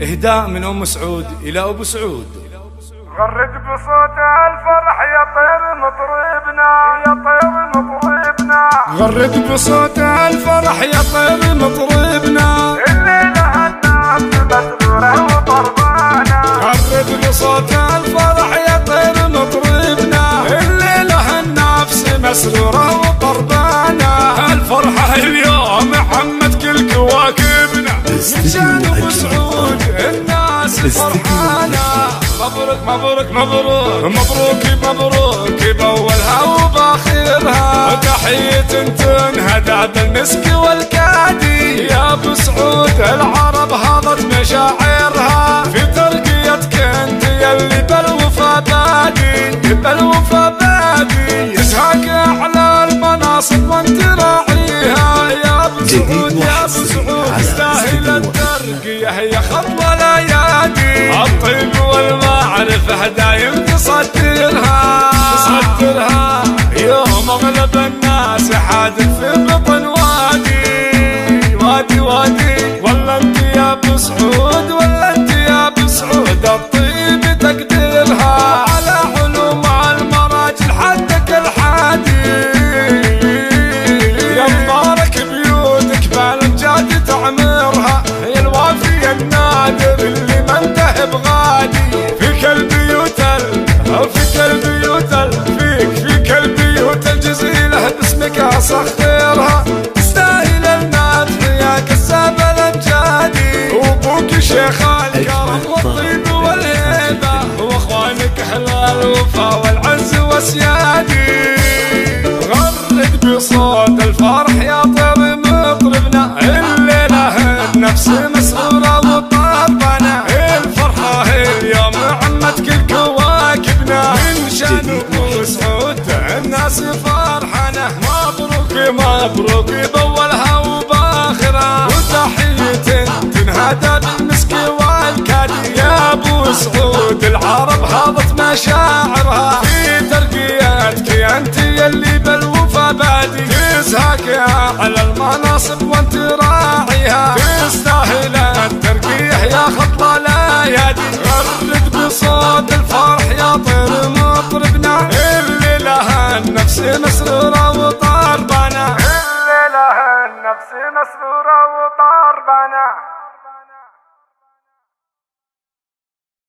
إهداء من أم سعود إلى أبو سعود. غرد بصوت الفرح يا طير مطربنا، يا طير مطربنا. غرد بصوت الفرح يا طير مطربنا، الليلة الناس مسرورة وطربانة. غرد بصوت الفرح يا طير مطربنا، الليلة النفس مسرورة وطربانة. الفرحة اليوم محمد كل كواكبنا، شان أبو سعود الناس فرحانة. مبروك مبروك مبروك مبروك مبروك بأولها وبآخرها، تحية تنهدى بالمسك والكادي. يا أبو سعود العرب هضت مشاعرها، في ترقيتك انت يلي بالوفا بادي، بالوفا بادي. تزهق أعلى المناصب وانت راعيها. يا أبو سعود يا أبو سعود تستاهل الترقية، هي خطوة الأيادي. الطيب والمعرفة دايم تصدرها، تصدرها. يوم اغلب الناس حادث في بطن وادي، وادي وادي. ولا انت يا ابو سعود، ولا انت يا ابو سعود الطيب تقدرها. على علوم المراجل حدك الحادي، يا مبارك بيوتك بالامجاد تعمرها. هي الوافي النادر اللي ما انتهى بغادي. فيك البيوت فيك البيوت فيك البيوت الجزيلة باسمك اسخرها. تستاهل المدح يا كساب الامجادي، وابوك شيخ الكرم والطيب والهيبة، واخوانك اهل الوفا والعز وسيادي. غرد بصوت الفرح يا طير مطربنا، الليلة النفس مسرورة وطربنا. الفرحة اليوم عمت كل كواكبنا، من شان أبو سعود الناس فرحانة. مبروك مبروك بأولها وبآخرها، وتحية تنهدى بالمسك والكادي. يا أبو سعود العرب هضت مشاعرها، في ترقيتك انت يلي بالوفا بادي. تزهق على المناصب وانت راعيها، تستاهل الترقية يا خطة الأيادي. غرد بصوت الفرح يا طير مطربنا، الليلة النفس مسرورة وطربانة، الليلة النفس مسرورة وطربانة.